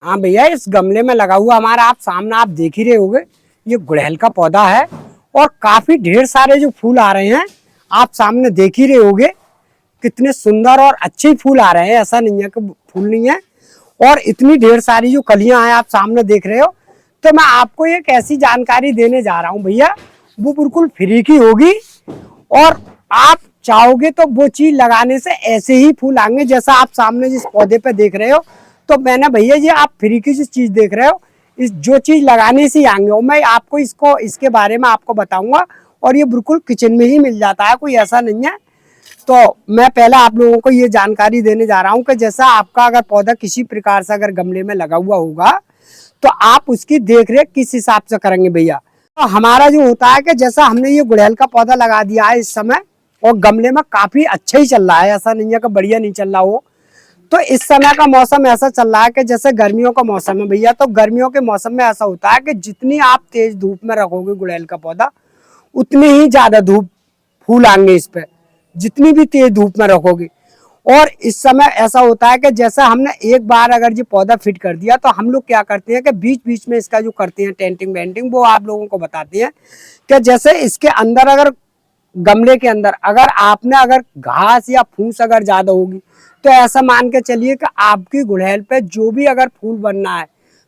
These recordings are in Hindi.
हाँ भैया, इस गमले में लगा हुआ हमारा आप सामने आप देख ही रहे होगे, ये गुड़हल का पौधा है और काफी ढेर सारे जो फूल आ रहे हैं आप सामने देख ही रहे होगे। कितने सुंदर और अच्छे फूल आ रहे हैं, ऐसा नहीं है कि फूल नहीं है। और इतनी ढेर सारी जो कलियां हैं आप सामने देख रहे हो। तो मैं आपको एक ऐसी जानकारी देने जा रहा हूँ भैया, वो बिल्कुल फ्री की होगी और आप चाहोगे तो वो चीज लगाने से ऐसे ही फूल आएंगे जैसा आप सामने जिस पौधे पे देख रहे हो। तो मैंने भैया ये आप फ्री की जो चीज देख रहे हो, इस जो चीज लगाने से ही आएंगे और मैं आपको इसके बारे में आपको बताऊंगा। और ये बिल्कुल किचन में ही मिल जाता है, कोई ऐसा नहीं है। तो मैं पहले आप लोगों को ये जानकारी देने जा रहा हूँ कि जैसा आपका अगर पौधा किसी प्रकार से अगर गमले में लगा हुआ होगा तो आप उसकी देख रेख किस हिसाब से करेंगे भैया। तो हमारा जो होता है कि जैसा हमने ये गुड़हल का पौधा लगा दिया है इस समय और गमले में काफी अच्छा ही चल रहा है, ऐसा नहीं है कि बढ़िया नहीं चल रहा हो। तो इस समय का मौसम ऐसा चल रहा है कि जैसे गर्मियों का मौसम है भैया, तो गर्मियों के मौसम में ऐसा होता है कि जितनी आप तेज धूप में रखोगे गुड़हल का पौधा उतनी ही ज्यादा धूप फूल आएंगे इस पे, जितनी भी तेज धूप में रखोगे। और इस समय ऐसा होता है कि जैसा हमने एक बार अगर ये पौधा फिट कर दिया तो हम लोग क्या करते हैं कि बीच बीच में इसका जो करते हैं टेंटिंग वेंटिंग, वो आप लोगों को बताते हैं कि जैसे इसके अंदर अगर गमले के अंदर अगर आपने अगर घास या फूस अगर ज्यादा होगी तो ऐसा मान के चलिए कि आपकी गुड़हल पे जो भी अगर फूल बनना है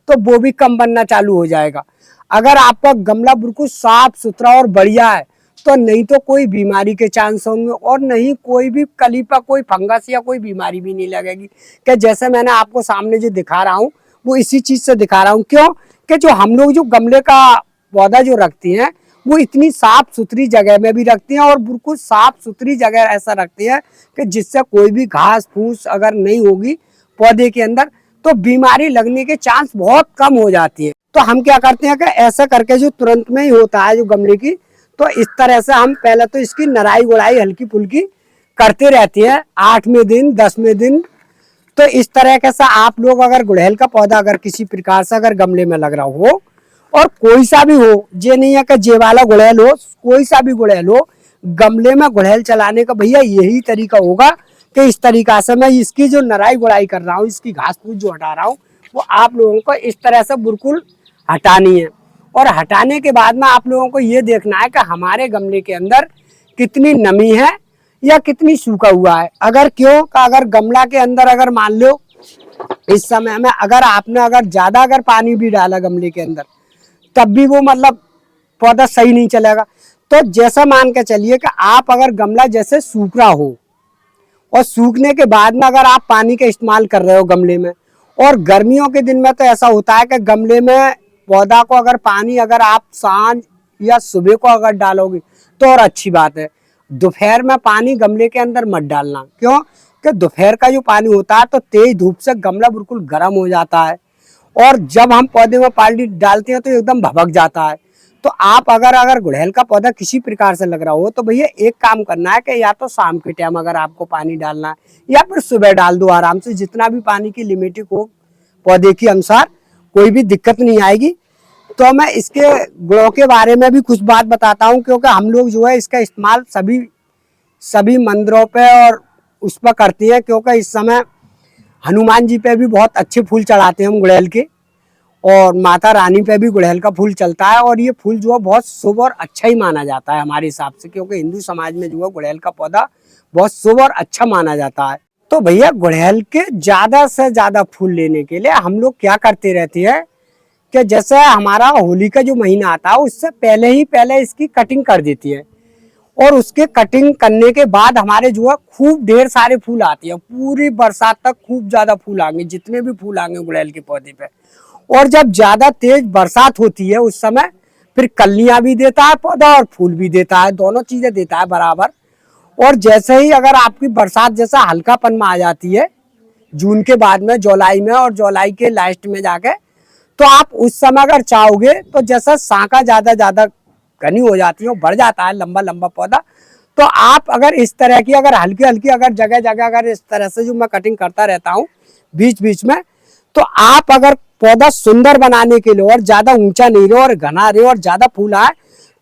तो वो भी कम बनना चालू हो जाएगा। अगर आपका गमला बिल्कुल साफ सुथरा और बढ़िया है तो नहीं तो कोई बीमारी के चांस होंगे और नहीं कोई भी कली पर कोई फंगस या कोई बीमारी भी नहीं लगेगी। कि जैसे मैंने आपको सामने जो दिखा रहा हूँ वो इसी चीज से दिखा रहा हूँ। क्यों कि जो हम लोग जो गमले का पौधा जो रखते हैं वो इतनी साफ सुथरी जगह में भी रखते हैं और बिल्कुल साफ सुथरी जगह ऐसा रखते हैं कि जिससे कोई भी घास फूस अगर नहीं होगी पौधे के अंदर तो बीमारी लगने के चांस बहुत कम हो जाती है। तो हम क्या करते हैं कि ऐसा करके जो तुरंत में ही होता है जो गमले की, तो इस तरह से हम पहले तो इसकी नराई गुड़ाई हल्की फुल्की करते रहते हैं 8वें दिन 10वें दिन। तो इस तरह के से आप लोग अगर गुड़हल का पौधा अगर किसी प्रकार से अगर गमले में लग रहा हो और कोई सा भी हो, ये नहीं है कि जे वाला गुड़हल हो, कोई सा भी गुड़हल हो, गमले में गुड़हल चलाने का भैया यही तरीका होगा कि इस तरीका से मैं इसकी जो नराई गुड़ाई कर रहा हूँ, इसकी घास फूस जो हटा रहा हूँ वो आप लोगों को इस तरह से बिल्कुल हटानी है। और हटाने के बाद में आप लोगों को ये देखना है कि हमारे गमले के अंदर कितनी नमी है या कितनी सूखा हुआ है। अगर क्यों का अगर गमला के अंदर अगर मान लो इस समय में अगर आपने अगर ज्यादा अगर पानी भी डाला गमले के अंदर तब भी वो मतलब पौधा सही नहीं चलेगा। तो जैसा मान के चलिए कि आप अगर गमला जैसे सूख रहा हो और सूखने के बाद में अगर आप पानी का इस्तेमाल कर रहे हो गमले में, और गर्मियों के दिन में तो ऐसा होता है कि गमले में पौधा को अगर पानी अगर आप सांझ या सुबह को अगर डालोगे तो और अच्छी बात है। दोपहर में पानी गमले के अंदर मत डालना, क्यों कि दोपहर का जो पानी होता है तो तेज धूप से गमला बिल्कुल गर्म हो जाता है और जब हम पौधे में पानी डालते हैं तो एकदम भभक जाता है। तो आप अगर गुड़हल का पौधा किसी प्रकार से लग रहा हो तो भैया एक काम करना है कि या तो शाम के टाइम अगर आपको पानी डालना है या फिर सुबह डाल दो आराम से, जितना भी पानी की लिमिटेड हो पौधे के अनुसार, कोई भी दिक्कत नहीं आएगी। तो मैं इसके गुणों के बारे में भी कुछ बात बताता हूँ, क्योंकि हम लोग जो है इसका इस्तेमाल सभी मंदिरों पे और उस पर करते हैं, क्योंकि इस समय हनुमान जी पे भी बहुत अच्छे फूल चढ़ाते हैं हम गुड़हल के, और माता रानी पे भी गुड़हल का फूल चलता है। और ये फूल जो है बहुत शुभ और अच्छा ही माना जाता है हमारे हिसाब से, क्योंकि हिंदू समाज में जो है गुड़हल का पौधा बहुत शुभ और अच्छा माना जाता है। तो भैया गुड़हल के ज्यादा से ज्यादा फूल लेने के लिए हम लोग क्या करते रहते हैं कि जैसे हमारा होली का जो महीना आता है उससे पहले इसकी कटिंग कर देती है और उसके कटिंग करने के बाद हमारे जो है खूब ढेर सारे फूल आते हैं, पूरी बरसात तक खूब ज्यादा फूल आएंगे, जितने भी फूल आएंगे गुड़हल के पौधे पे। और जब ज्यादा तेज बरसात होती है उस समय फिर कलियां भी देता है पौधा और फूल भी देता है, दोनों चीजें देता है बराबर। और जैसे ही अगर आपकी बरसात जैसा हल्कापन में आ जाती है जून के बाद में जुलाई में और जुलाई के लास्ट में जाके, तो आप उस समय अगर चाहोगे तो जैसा शाखा ज्यादा घनी हो जाती है, बढ़ जाता है लंबा लंबा पौधा, तो आप अगर इस तरह की अगर हल्की हल्की अगर जगह जगह अगर इस तरह से जो मैं कटिंग करता रहता हूँ बीच बीच में, तो आप अगर पौधा सुंदर बनाने के लिए और ज्यादा ऊंचा नहीं रहे और घना रहे और ज्यादा फूल आए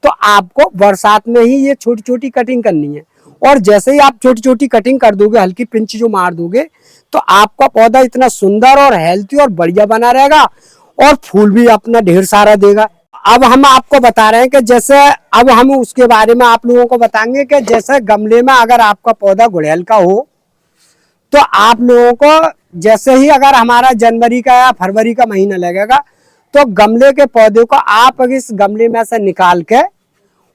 तो आपको बरसात में ही ये छोटी छोटी कटिंग करनी है। और जैसे ही आप छोटी छोटी कटिंग कर दोगे, हल्की पिंच जो मार दोगे, तो आपका पौधा इतना सुंदर और हेल्थी और बढ़िया बना रहेगा और फूल भी अपना ढेर सारा देगा। अब हम आपको बता रहे हैं कि जैसे अब हम उसके बारे में आप लोगों को बताएंगे कि जैसे गमले में अगर आपका पौधा गुड़हल का हो तो आप लोगों को जैसे ही अगर हमारा जनवरी का या फरवरी का महीना लगेगा तो गमले के पौधे को आप इस गमले में से निकाल के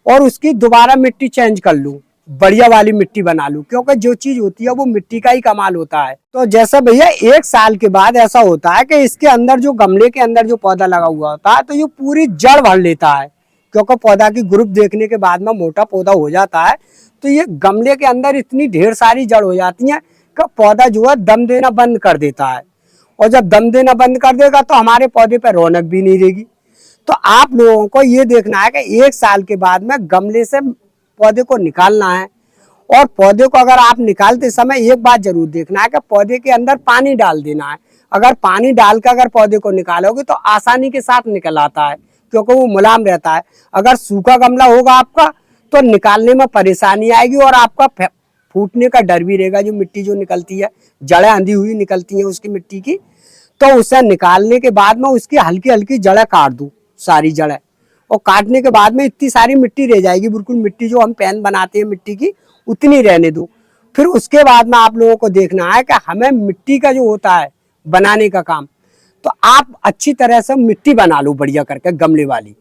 और उसकी दोबारा मिट्टी चेंज कर लूं, बढ़िया वाली मिट्टी बना लूं, क्योंकि जो चीज होती है वो मिट्टी का ही कमाल होता है। तो जैसे भैया 1 साल के बाद ऐसा होता है कि इसके अंदर जो गमले के अंदर जो पौधा लगा हुआ होता है तो ये पूरी जड़ भर लेता है, क्योंकि पौधा की ग्रुप देखने के बाद में मोटा पौधा हो जाता है। तो ये गमले के अंदर इतनी ढेर सारी जड़ हो जाती है कि पौधा जो है दम देना बंद कर देता है, और जब दम देना बंद कर देगा तो हमारे पौधे पर रौनक भी नहीं रहेगी। तो आप लोगों को ये देखना है कि 1 साल के बाद में गमले से पौधे को निकालना है, और पौधे को अगर आप निकालते समय एक बात जरूर देखना है कि पौधे के अंदर पानी डाल देना है। अगर पानी डाल कर अगर पौधे को निकालोगे तो आसानी के साथ निकल आता है, क्योंकि वो मुलायम रहता है। अगर सूखा गमला होगा आपका तो निकालने में परेशानी आएगी और आपका फूटने का डर भी रहेगा। जो मिट्टी जो निकलती है, जड़ें अंधी हुई निकलती हैं उसकी मिट्टी की, तो उसे निकालने के बाद में उसकी हल्की हल्की जड़ें काट दूं, सारी जड़ें, और काटने के बाद में इतनी सारी मिट्टी रह जाएगी, बिल्कुल मिट्टी जो हम पैन बनाते हैं मिट्टी की उतनी रहने दो। फिर उसके बाद में आप लोगों को देखना है कि हमें मिट्टी का जो होता है बनाने का काम, तो आप अच्छी तरह से मिट्टी बना लो बढ़िया करके गमले वाली।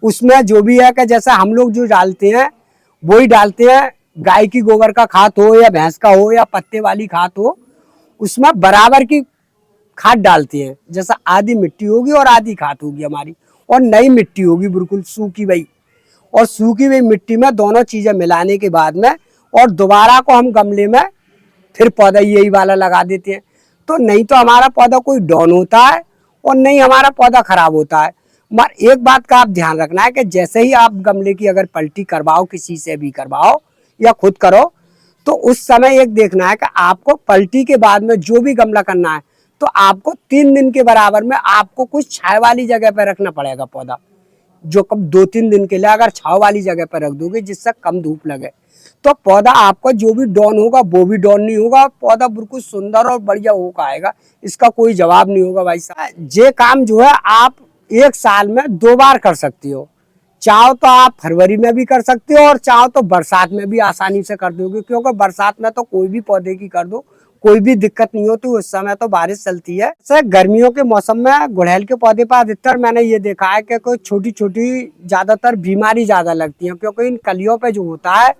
उसमें जो भी है कि जैसा हम लोग जो डालते हैं वही डालते हैं, गाय की गोबर का खाद हो या भैंस का हो या पत्ते वाली खाद हो, उसमें बराबर की खाद डालते हैं। जैसा आधी मिट्टी होगी और आधी खाद होगी हमारी, और नई मिट्टी होगी बिल्कुल सूखी हुई, और सूखी हुई मिट्टी में दोनों चीजें मिलाने के बाद में और दोबारा को हम गमले में फिर पौधा यही वाला लगा देते हैं। तो नहीं तो हमारा पौधा कोई डाउन होता है और नहीं हमारा पौधा खराब होता है। मगर एक बात का आप ध्यान रखना है कि जैसे ही आप गमले की अगर पलटी करवाओ, किसी से भी करवाओ या खुद करो, तो उस समय एक देखना है कि आपको पलटी के बाद में जो भी गमला करना है तो आपको 3 दिन के बराबर में आपको कुछ छाया वाली जगह पर रखना पड़ेगा पौधा। जो कब 2-3 दिन के लिए अगर छाव वाली जगह पर रख दोगे जिससे कम धूप लगे, तो पौधा आपका जो भी डाउन होगा वो भी डाउन नहीं होगा, पौधा बिल्कुल सुंदर और बढ़िया होकर आएगा। इसका कोई जवाब नहीं होगा भाई साहब। ये काम जो है आप 1 साल में 2 बार कर सकते हो। चाहो तो आप फरवरी में भी कर सकते हो और चाहो तो बरसात में भी आसानी से कर दोगे, क्योंकि बरसात में तो कोई भी पौधे की कर दो कोई भी दिक्कत नहीं होती, उस समय तो बारिश चलती है। सर गर्मियों के मौसम में गुड़हल के पौधे पर अधिकतर मैंने ये देखा है कि कोई छोटी छोटी ज्यादातर बीमारी ज्यादा लगती है, क्योंकि इन कलियों पे जो होता है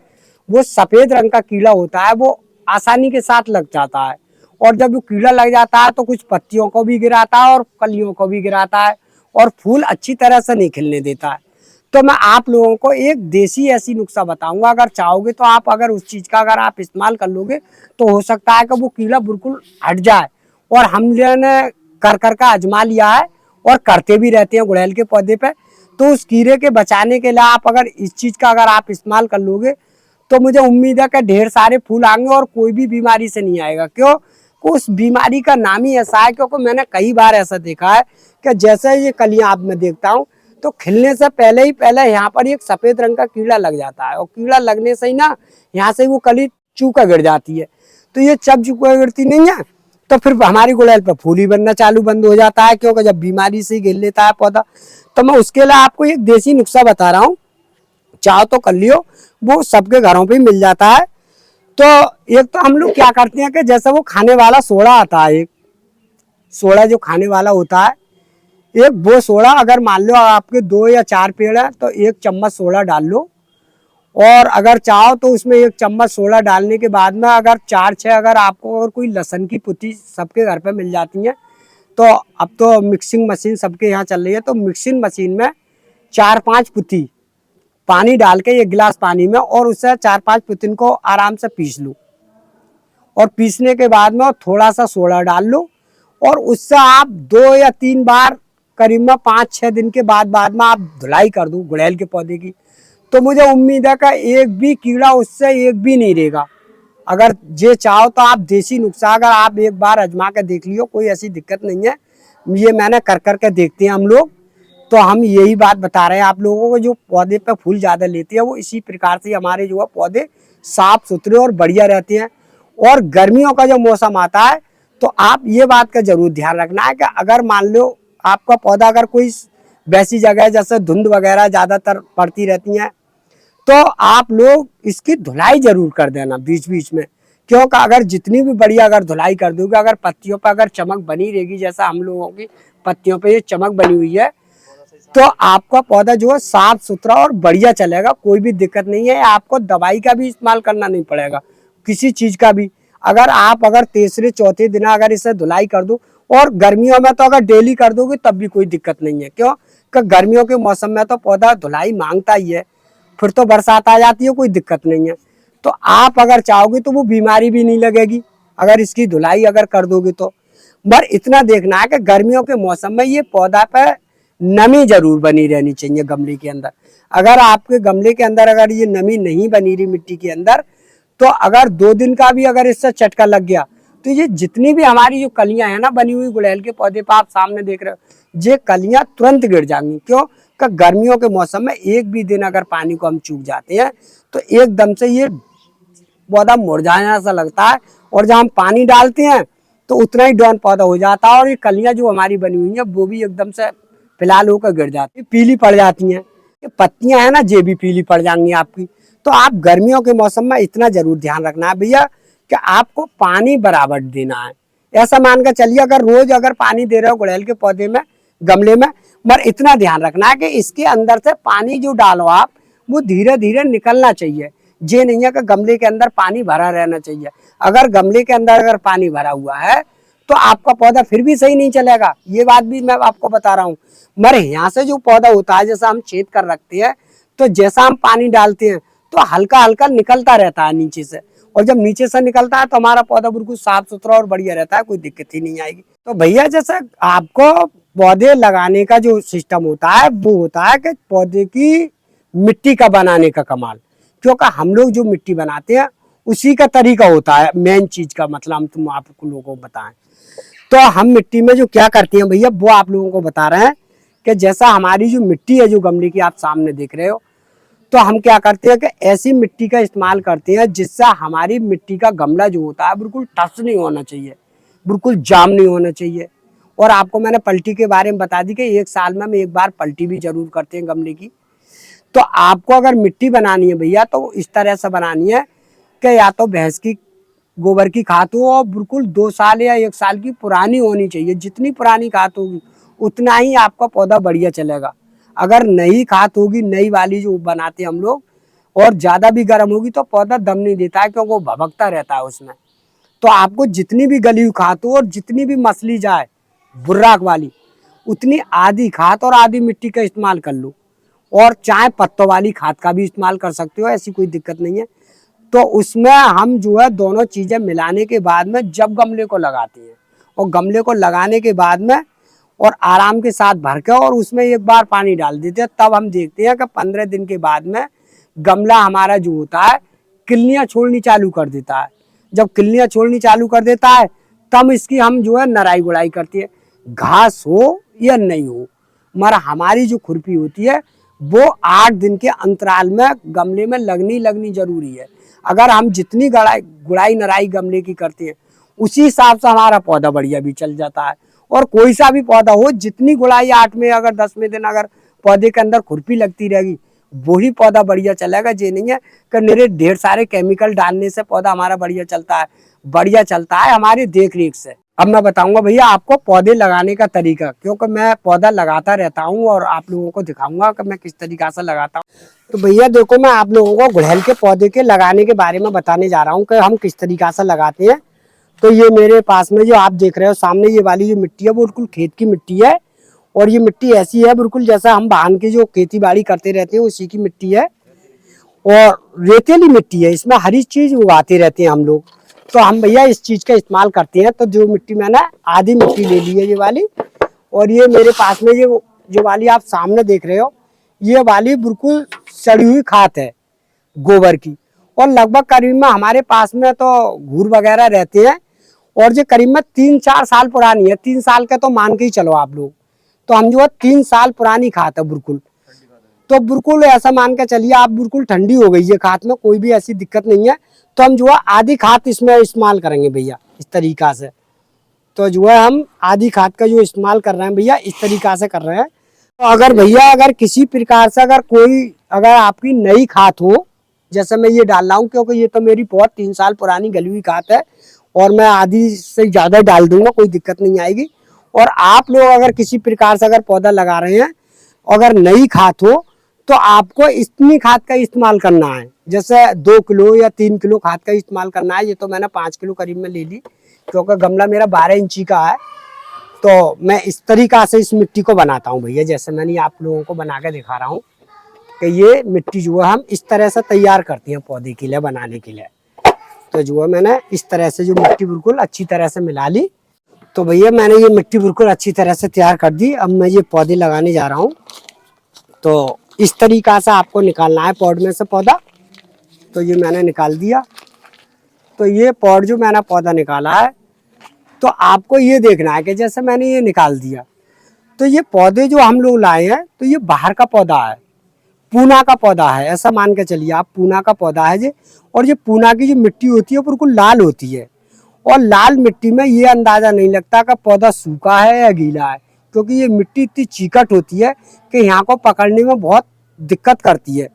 वो सफेद रंग का कीड़ा होता है, वो आसानी के साथ लग जाता है, और जब वो कीड़ा लग जाता है तो कुछ पत्तियों को भी गिराता है और कलियों को भी गिराता है, और फूल अच्छी तरह से नहीं खिलने देता है। तो मैं आप लोगों को एक देसी ऐसी नुस्खा बताऊंगा, अगर चाहोगे तो आप अगर उस चीज का अगर आप इस्तेमाल कर लोगे तो हो सकता है कि वो कीड़ा बिल्कुल हट जाए। और हमने कर का आजमा लिया है और करते भी रहते हैं गुड़हल के पौधे पे। तो उस कीड़े के बचाने के लिए आप अगर इस चीज का अगर आप इस्तेमाल कर लोगे तो मुझे उम्मीद है कि ढेर सारे फूल आएंगे और कोई भी बीमारी से नहीं आएगा। क्यों? उस बीमारी का नाम ही ऐसा है, क्योंकि मैंने कई बार ऐसा देखा है कि जैसे ये कलियां आप मैं देखता हूँ तो खिलने से पहले ही यहाँ पर एक सफेद रंग का कीड़ा लग जाता है, और कीड़ा लगने से ही ना यहाँ से वो कली चूका गिर जाती है। तो ये जब चूका गिरती नहीं है तो फिर हमारी गुड़हल पर फूल ही बनना बंद हो जाता है, क्योंकि जब बीमारी से ही गिर लेता है पौधा। तो मैं उसके लिए आपको एक देसी नुस्खा बता रहा हूँ, चाहो तो कर लियो, वो सबके घरों पे मिल जाता है। तो एक तो हम लोग क्या करते हैं कि जैसे वो खाने वाला सोडा आता है, एक सोडा जो खाने वाला होता है, एक वो सोडा अगर मान लो आपके 2 या 4 पेड़ है तो 1 चम्मच सोडा डाल लो, और अगर चाहो तो उसमें 1 चम्मच सोडा डालने के बाद में अगर 4-6 अगर आपको और कोई लहसुन की पुती सबके घर पे मिल जाती है, तो अब तो मिक्सिंग मशीन सबके यहाँ चल रही है, तो मिक्सिंग मशीन में 4-5 पुती पानी डाल के 1 गिलास पानी में, और उससे 4-5 पुतिन को आराम से पीस लो, और पीसने के बाद में थोड़ा सा सोडा डाल लो, और उससे आप 2 या 3 बार करीब में 5-6 दिन के बाद में आप धुलाई कर दो गुड़हल के पौधे की। तो मुझे उम्मीद है कि एक भी कीड़ा उससे एक भी नहीं रहेगा। अगर ये चाहो तो आप देसी नुस्खा अगर आप एक बार आजमा कर देख लियो, कोई ऐसी दिक्कत नहीं है। ये मैंने कर के देखते हैं हम लोग, तो हम यही बात बता रहे हैं आप लोगों को। जो पौधे पे फूल ज़्यादा लेते हैं वो इसी प्रकार से हमारे जो है पौधे साफ सुथरे और बढ़िया रहते हैं। और गर्मियों का जो मौसम आता है तो आप ये बात का जरूर ध्यान रखना है कि अगर मान लो आपका पौधा अगर कोई वैसी जगह है जैसे धुंध वगैरह ज़्यादातर पड़ती रहती हैं, तो आप लोग इसकी धुलाई जरूर कर देना बीच बीच में। क्योंकि अगर जितनी भी बढ़िया अगर धुलाई कर दोगे, अगर पत्तियों पर अगर चमक बनी रहेगी, जैसा हम लोगों की पत्तियों पे ये चमक बनी हुई है, तो आपका पौधा जो है साफ सुथरा और बढ़िया चलेगा, कोई भी दिक्कत नहीं है। आपको दवाई का भी इस्तेमाल करना नहीं पड़ेगा, किसी चीज का भी। अगर तीसरे चौथे दिन अगर इसे धुलाई कर दो, और गर्मियों में तो अगर डेली कर दोगे तब भी कोई दिक्कत नहीं है। क्यों कि गर्मियों के मौसम में तो पौधा धुलाई मांगता ही है, फिर तो बरसात आ जाती है, कोई दिक्कत नहीं है। तो आप अगर चाहोगे तो वो बीमारी भी नहीं लगेगी अगर इसकी धुलाई अगर कर दोगे तो। पर इतना देखना है कि गर्मियों के मौसम में ये पौधा पे नमी जरूर बनी रहनी चाहिए गमले के अंदर। अगर आपके गमले के अंदर अगर ये नमी नहीं बनी रही मिट्टी के अंदर, तो अगर 2 दिन का भी अगर इससे चटका लग गया, तो ये जितनी भी हमारी जो कलियां हैं ना बनी हुई गुड़हल के पौधे पर आप सामने देख रहे हो, ये कलियां तुरंत गिर जाएंगी। क्यों कि गर्मियों के मौसम में एक भी दिन अगर पानी को हम चूक जाते हैं तो एकदम से ये पौधा मुरझाना सा लगता है, और जब हम पानी डालते हैं तो उतना ही डाउन पौधा हो जाता है, और ये कलियां जो हमारी बनी हुई हैं वो भी एकदम से फिलहाल होकर गिर जाती है, पीली पड़ जाती हैं। पत्तियां है ना ये भी पीली पड़ जाएंगी आपकी। तो आप गर्मियों के मौसम में इतना जरूर ध्यान रखना है भैया कि आपको पानी बराबर देना है। ऐसा मान कर चलिए अगर रोज अगर पानी दे रहे हो गुड़हल के पौधे में, गमले में, मगर इतना ध्यान रखना है कि इसके अंदर से पानी जो डालो आप, वो धीरे धीरे निकलना चाहिए। ये नहीं है कि गमले के अंदर पानी भरा रहना चाहिए। अगर गमले के अंदर अगर पानी भरा हुआ है तो आपका पौधा फिर भी सही नहीं चलेगा, ये बात भी मैं आपको बता रहा हूँ। मगर यहाँ से जो पौधा होता है, जैसा हम छेद कर रखते हैं, तो जैसा हम पानी डालते हैं तो हल्का हल्का निकलता रहता है नीचे से, और जब नीचे से निकलता है तो हमारा पौधा बिल्कुल साफ सुथरा और बढ़िया रहता है, कोई दिक्कत ही नहीं आएगी। तो भैया जैसे आपको पौधे लगाने का जो सिस्टम होता है वो होता है कि पौधे की मिट्टी का बनाने का कमाल। क्योंकि हम लोग जो मिट्टी बनाते हैं उसी का तरीका होता है मेन चीज का, मतलब हम तुम आप लोगों को बताएं तो हम मिट्टी में जो क्या करते हैं भैया वो आप लोगों को बता रहे हैं कि जैसा हमारी जो मिट्टी है जो गमले की आप सामने देख रहे हो, तो हम क्या करते हैं कि ऐसी मिट्टी का इस्तेमाल करते हैं जिससे हमारी मिट्टी का गमला जो होता है बिल्कुल टच नहीं होना चाहिए, बिल्कुल जाम नहीं होना चाहिए। और आपको मैंने पलटी के बारे में बता दी कि 1 साल में हम 1 बार पलटी भी जरूर करते हैं गमले की। तो आपको अगर मिट्टी बनानी है भैया तो इस तरह से बनानी है कि या तो भैंस की गोबर की खाद हो, और बिल्कुल 2 साल या 1 साल की पुरानी होनी चाहिए। जितनी पुरानी खाद होगी उतना ही आपका पौधा बढ़िया चलेगा। अगर नई खाद होगी, नई वाली जो बनाते हैं हम लोग, और ज्यादा भी गर्म होगी तो पौधा दम नहीं देता है, क्योंकि वो भभकता रहता है उसमें। तो आपको जितनी भी गली हुई खाद हो और जितनी भी मसली जाए बुर्राक वाली, उतनी आधी खाद और आधी मिट्टी का इस्तेमाल कर लो। और चाहे पत्तों वाली खाद का भी इस्तेमाल कर सकते हो, ऐसी कोई दिक्कत नहीं है। तो उसमें हम जो है दोनों चीजें मिलाने के बाद में जब गमले को लगाते हैं, और गमले को लगाने के बाद में और आराम के साथ भर के और उसमें 1 बार पानी डाल देते हैं, तब हम देखते हैं कि 15 दिन के बाद में गमला हमारा जो होता है किल्लियां छोड़नी चालू कर देता है। जब किल्लियां छोड़नी चालू कर देता है तब इसकी हम जो है नराई गुड़ाई करती है, घास हो या नहीं हो। मगर हमारी जो खुरपी होती है वो 8 दिन के अंतराल में गमले में लगनी जरूरी है। अगर हम जितनी गुड़ाई नराई गमले की करते हैं उसी हिसाब से हमारा पौधा बढ़िया भी चल जाता है। और कोई सा भी पौधा हो, जितनी गुड़ाई 8वें अगर 10वें दिन अगर पौधे के अंदर खुरपी लगती रहेगी वही पौधा बढ़िया चलेगा। ये नहीं है कि मेरे ढेर सारे केमिकल डालने से पौधा हमारा बढ़िया चलता है। बढ़िया चलता है हमारी देख रेख से। अब मैं बताऊंगा भैया आपको पौधे लगाने का तरीका, क्योंकि मैं पौधा लगाता रहता हूँ और आप लोगों को दिखाऊंगा कि मैं किस तरीका से लगाता हूँ। तो भैया देखो, मैं आप लोगों को गुड़हल के पौधे के लगाने के बारे में बताने जा रहा हूँ कि हम किस तरीका से लगाते हैं। तो ये मेरे पास में जो आप देख रहे हो सामने, ये वाली जो मिट्टी है वो बिल्कुल खेत की मिट्टी है। और ये मिट्टी ऐसी है बिल्कुल जैसा हम वाहन की जो खेती बाड़ी करते रहते हैं उसी की मिट्टी है, और रेतीली मिट्टी है। इसमें हरी चीज उगाते रहते हैं हम लोग। तो हम भैया इस चीज का इस्तेमाल करते हैं। तो जो मिट्टी मैंने आधी मिट्टी ले ली है ये वाली, और ये मेरे पास में ये जो वाली आप सामने देख रहे हो ये वाली बिल्कुल सड़ी हुई खाद है गोबर की। और लगभग करीब में हमारे पास में तो घूर वगैरह रहते हैं, और ये करीब में 3-4 साल पुरानी है। 3 साल का तो मान के ही चलो आप लोग। तो हम जो है 3 साल पुरानी खाद है बिल्कुल। तो बिल्कुल ऐसा मान के चलिए आप, बिल्कुल ठंडी हो गई है खाद में, कोई भी ऐसी दिक्कत नहीं है। तो हम जो है आधी खाद इसमें इस्तेमाल करेंगे भैया इस तरीका से। तो जो है हम आधी खाद का जो इस्तेमाल कर रहे हैं भैया इस तरीका से कर रहे हैं। तो अगर भैया अगर किसी प्रकार से अगर आपकी नई खाद हो, जैसे मैं ये डाल रहा हूँ, क्योंकि ये तो मेरी बहुत 3 साल पुरानी गली हुई खाद है और मैं आधी से ज़्यादा डाल दूंगा, कोई दिक्कत नहीं आएगी। और आप लोग अगर किसी प्रकार से अगर पौधा लगा रहे हैं, अगर नई खाद हो तो आपको इतनी खाद का इस्तेमाल करना है, जैसे 2 किलो या 3 किलो खाद का इस्तेमाल करना है। ये तो मैंने 5 किलो करीब में ले ली, क्योंकि गमला मेरा 12 इंची का है। तो मैं इस तरीका से इस मिट्टी को बनाता हूँ भैया, जैसे मैंने आप लोगों को बना के दिखा रहा हूँ कि ये मिट्टी जो है हम इस तरह से तैयार करते हैं पौधे के लिए बनाने के लिए। तो जो है मैंने इस तरह से जो मिट्टी बिल्कुल अच्छी तरह से मिला ली। तो भैया मैंने ये मिट्टी बिल्कुल अच्छी तरह से तैयार कर दी। अब मैं ये पौधे लगाने जा रहा हूँ। तो इस तरीका से आपको निकालना है पॉट में से पौधा। तो ये मैंने निकाल दिया। तो ये पॉट जो मैंने पौधा निकाला है, तो आपको ये देखना है कि जैसे मैंने ये निकाल दिया, तो ये पौधे जो हम लोग लाए हैं तो ये बाहर का पौधा है, पूना का पौधा है, ऐसा मान के चलिए आप, पूना का पौधा है ये। और ये पूना की जो मिट्टी होती है बिल्कुल लाल होती है, और लाल मिट्टी में ये अंदाजा नहीं लगता कि पौधा सूखा है या गीला है, क्योंकि ये मिट्टी इतनी चीकट होती है कि यहाँ को पकड़ने में बहुत दिक्कत करती है।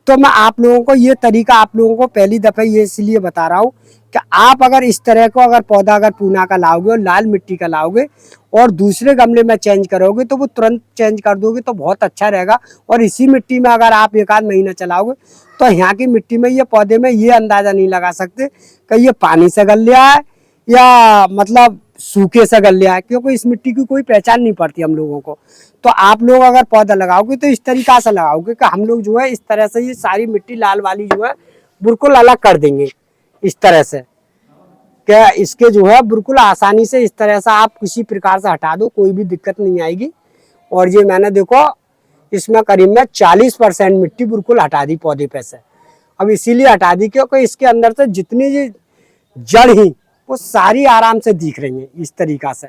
तो मैं आप लोगों को ये तरीका आप लोगों को पहली दफ़ा ये इसलिए बता रहा हूँ कि आप अगर इस तरह को अगर पौधा अगर पूना का लाओगे और लाल मिट्टी का लाओगे और दूसरे गमले में चेंज करोगे तो वो तुरंत चेंज कर दोगे तो बहुत अच्छा रहेगा। और इसी मिट्टी में अगर आप 1 आध महीना चलाओगे तो यहाँ की मिट्टी में ये पौधे में ये अंदाज़ा नहीं लगा सकते कि ये पानी से गल लिया है या मतलब सूखे से गल लिया है, क्योंकि इस मिट्टी की कोई पहचान नहीं पड़ती हम लोगों को। तो आप लोग अगर पौधा लगाओगे तो इस तरीका से लगाओगे कि हम लोग जो है इस तरह से ये सारी मिट्टी लाल वाली जो है बिल्कुल अलग कर देंगे इस तरह से, क्या इसके जो है बिल्कुल आसानी से इस तरह से आप किसी प्रकार से हटा दो, कोई भी दिक्कत नहीं आएगी। और ये मैंने देखो इसमें करीब में 40% मिट्टी बिल्कुल हटा दी पौधे पे से। अब इसीलिए हटा दी क्योंकि इसके अंदर से जितनी ये जड़ ही वो सारी आराम से दिख रही है इस तरीका से।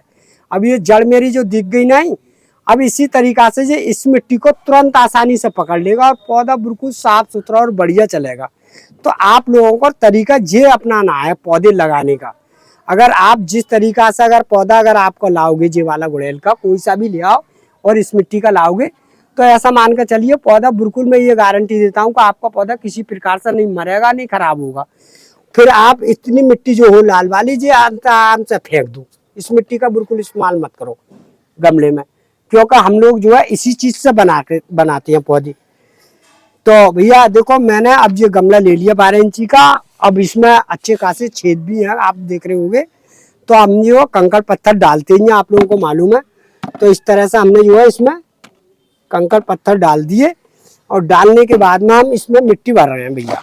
अब ये जड़ मेरी जो दिख गई नहीं, अब इसी तरीका से ये इस मिट्टी को तुरंत आसानी से पकड़ लेगा और पौधा बिल्कुल साफ सुथरा और बढ़िया चलेगा। तो आप लोगों को तरीका ये अपनाना है पौधे लगाने का। अगर आप जिस तरीका से अगर पौधा अगर आपको लाओगे ये वाला गुड़हल का कोई सा भी ले आओ और इस मिट्टी का लाओगे तो ऐसा मान कर चलिए पौधा बिल्कुल मैं ये गारंटी देता हूँ कि आपका पौधा किसी प्रकार से नहीं मरेगा, नहीं खराब होगा। फिर आप इतनी मिट्टी जो हो लाल वाली ये आराम से फेंक दो, इस मिट्टी का बिल्कुल इस्तेमाल मत करो गमले में, क्योंकि हम लोग जो है इसी चीज से बनाते हैं पौधे। तो भैया देखो मैंने अब ये गमला ले लिया 12 इंची का। अब इसमें अच्छे खासे छेद भी हैं, आप देख रहे होंगे। तो हम जो कंकड़ पत्थर डालते ही हैं, आप लोगों को मालूम है। तो इस तरह से हमने जो है इसमें कंकड़ पत्थर डाल दिए और डालने के बाद में हम इसमें मिट्टी भर रहे हैं भैया।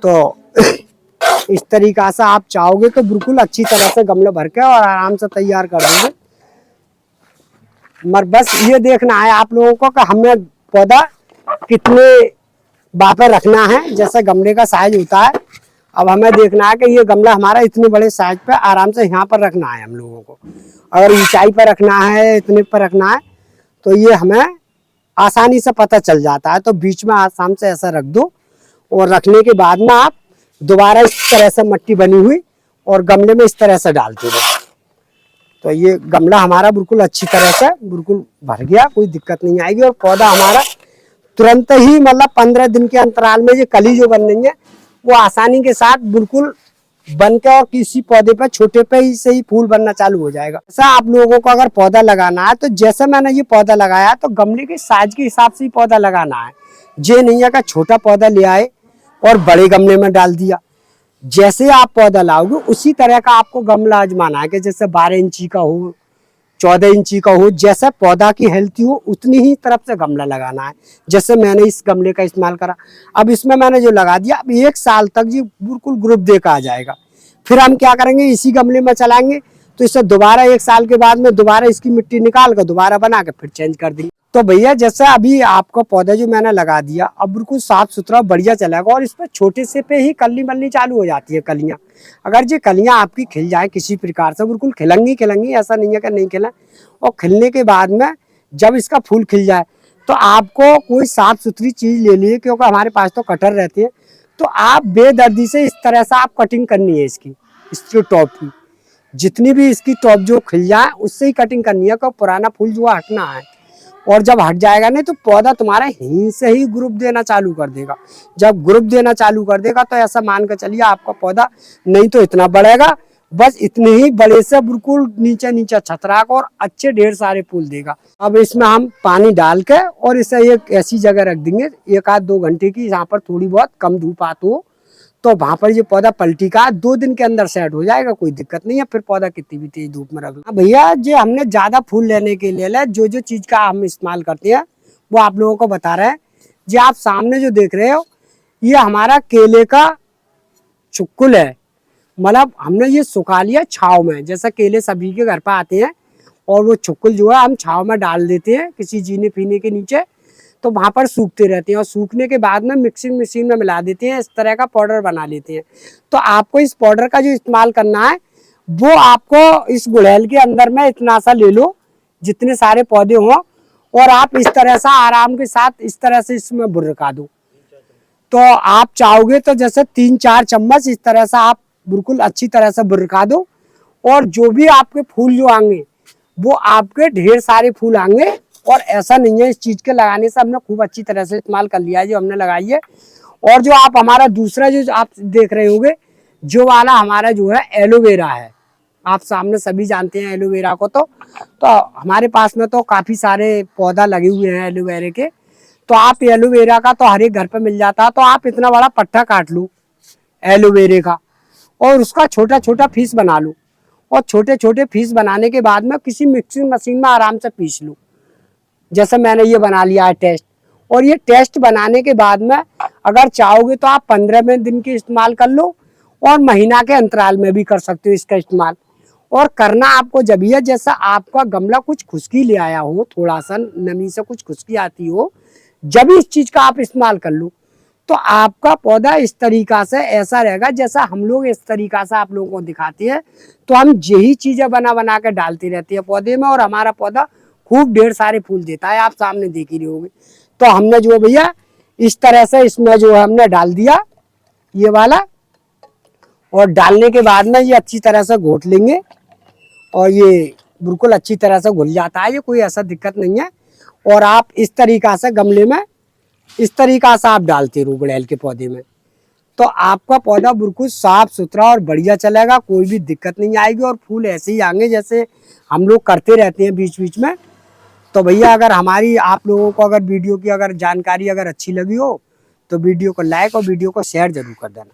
तो इस तरीका से आप चाहोगे तो बिल्कुल अच्छी तरह से गमला भर के और आराम से तैयार कर दोगे। मगर बस ये देखना है आप लोगों को कि हमें पौधा कितने बापर रखना है, जैसे गमले का साइज होता है। अब हमें देखना है कि ये गमला हमारा इतने बड़े साइज पे आराम से यहाँ पर रखना है हम लोगों को। अगर ऊंचाई पर रखना है, इतने पर रखना है, तो ये हमें आसानी से पता चल जाता है। तो बीच में आसाम से ऐसा रख दो और रखने के बाद में आप दोबारा इस तरह से मिट्टी बनी हुई और गमले में इस तरह से डालते रहो। तो ये गमला हमारा बिल्कुल अच्छी तरह से बिल्कुल भर गया, कोई दिक्कत नहीं आएगी। और पौधा हमारा तुरंत ही मतलब 15 दिन के अंतराल में ये कली जो बन रही है वो आसानी के साथ बिल्कुल बन के और किसी पौधे पर छोटे पे ही से ही फूल बनना चालू हो जाएगा। ऐसा आप लोगों को अगर पौधा लगाना है तो जैसे मैंने ये पौधा लगाया तो गमले के साइज के हिसाब से ही पौधा लगाना है। ये नहीं है कि छोटा पौधा ले आए और बड़े गमले में डाल दिया। जैसे आप पौधा लाओगे उसी तरह का आपको गमला आजमाना है कि जैसे 12 इंची का हो, 14 इंची का हो, जैसा पौधा की हेल्थी हो उतनी ही तरफ से गमला लगाना है। जैसे मैंने इस गमले का इस्तेमाल करा, अब इसमें मैंने जो लगा दिया, अब 1 साल तक जी बिल्कुल ग्रुप देकर आ जाएगा। फिर हम क्या करेंगे, इसी गमले में चलाएंगे तो इससे दोबारा 1 साल के बाद में दोबारा इसकी मिट्टी निकाल कर दोबारा बना के फिर चेंज कर देंगे। तो भैया जैसे अभी आपको पौधा जो मैंने लगा दिया अब बिल्कुल साफ सुथरा बढ़िया चलेगा और इस पर छोटे से पे ही कली बननी चालू हो जाती है कलियां। अगर ये कलियां आपकी खिल जाए किसी प्रकार से, बिल्कुल खिलेंगी, ऐसा नहीं है कि नहीं खिला। और खिलने के बाद में जब इसका फूल खिल जाए तो आपको कोई साफ सुथरी चीज ले ली, क्योंकि हमारे पास तो कटर रहती है। तो आप बेदर्दी से इस तरह से आप कटिंग करनी है इसकी टॉप की। जितनी भी इसकी टॉप जो खिल जाए उससे ही कटिंग करनी है, क्योंकि पुराना फूल जो है हटना है। और जब हट जाएगा नहीं तो पौधा तुम्हारा यहीं से ही ग्रुप देना चालू कर देगा। जब ग्रुप देना चालू कर देगा तो ऐसा मान कर चलिए आपका पौधा नहीं तो इतना बढ़ेगा, बस इतने ही बड़े से बिल्कुल नीचे नीचे छतराक और अच्छे ढेर सारे फूल देगा। अब इसमें हम पानी डाल के और इसे एक ऐसी जगह रख देंगे 1-2 घंटे की, जहाँ पर थोड़ी बहुत कम धूप आती हो, तो वहां पर ये पौधा पलटी का 2 दिन के अंदर सेट हो जाएगा, कोई दिक्कत नहीं है। फिर पौधा कितनी भी तेज धूप में रख लो। भैया जो हमने ज्यादा फूल लेने के लिए जो जो चीज का हम इस्तेमाल करते हैं वो आप लोगों को बता रहे हैं। जो आप सामने जो देख रहे हो ये हमारा केले का चुक्कुल है, मतलब हमने ये सुखा लिया छाव में। जैसा केले सभी के घर पर आते हैं और वो चुक्कुल जो है हम छाव में डाल देते हैं किसी जीने पीने के नीचे, तो वहां पर सूखते रहते हैं और सूखने के बाद में मिक्सिंग मशीन में मिला देते हैं, इस तरह का पाउडर बना लेते हैं। तो आपको इस पाउडर का जो इस्तेमाल करना है वो आपको इस गुड़हल के अंदर में इतना सा ले लो जितने सारे पौधे हों, और आप इस तरह से आराम के साथ इस तरह से इसमें बुरका दो। तो आप चाहोगे तो जैसे 3-4 चम्मच इस तरह से आप बिल्कुल अच्छी तरह से बुरका दो, और जो भी आपके फूल जो आएंगे वो आपके ढेर सारे फूल आएंगे। और ऐसा नहीं है, इस चीज के लगाने से हमने खूब अच्छी तरह से इस्तेमाल कर लिया है जो हमने लगाई है। और जो आप हमारा दूसरा जो आप देख रहे होंगे जो वाला हमारा जो है एलोवेरा है, आप सामने सभी जानते हैं एलोवेरा को। तो हमारे पास में तो काफी सारे पौधा लगे हुए हैं एलोवेरा के। तो आप एलोवेरा का तो हर एक घर पे मिल जाता है, तो आप इतना बड़ा पट्टा काट लो एलोवेरा का और उसका छोटा छोटा पीस बना लो, और छोटे छोटे पीस बनाने के बाद में किसी मिक्सिंग मशीन में आराम से पीस लो। जैसे मैंने ये बना लिया है टेस्ट, और ये टेस्ट बनाने के बाद में अगर चाहोगे तो आप 15 दिन के इस्तेमाल कर लो, और महीना के अंतराल में भी कर सकते हो इसका इस्तेमाल। और करना आपको जब भी है जैसा आपका गमला कुछ खुश्की ले आया हो, थोड़ा सा नमी से कुछ खुश्की आती हो, जब इस चीज का आप इस्तेमाल कर लो तो आपका पौधा इस तरीका से ऐसा रहेगा जैसा हम लोग इस तरीका से आप लोगों को दिखाते हैं। तो हम यही चीजें बना बना के डालती रहती है पौधे में, और हमारा पौधा खूब ढेर सारे फूल देता है, आप सामने देख ही रहे होंगे। तो हमने जो भैया इस तरह से इसमें जो है हमने डाल दिया ये वाला, और डालने के बाद में ये अच्छी तरह से घोट लेंगे और ये बिल्कुल अच्छी तरह से घुल जाता है, ये कोई ऐसा दिक्कत नहीं है। और आप इस तरीका से गमले में इस तरीका से आप डालते रहो गुड़हल के पौधे में, तो आपका पौधा बिल्कुल साफ सुथरा और बढ़िया चलेगा, कोई भी दिक्कत नहीं आएगी। और फूल ऐसे ही आएंगे जैसे हम लोग करते रहते हैं बीच बीच में। तो भैया अगर हमारी आप लोगों को अगर वीडियो की अगर जानकारी अगर अच्छी लगी हो तो वीडियो को लाइक और वीडियो को शेयर जरूर कर देना।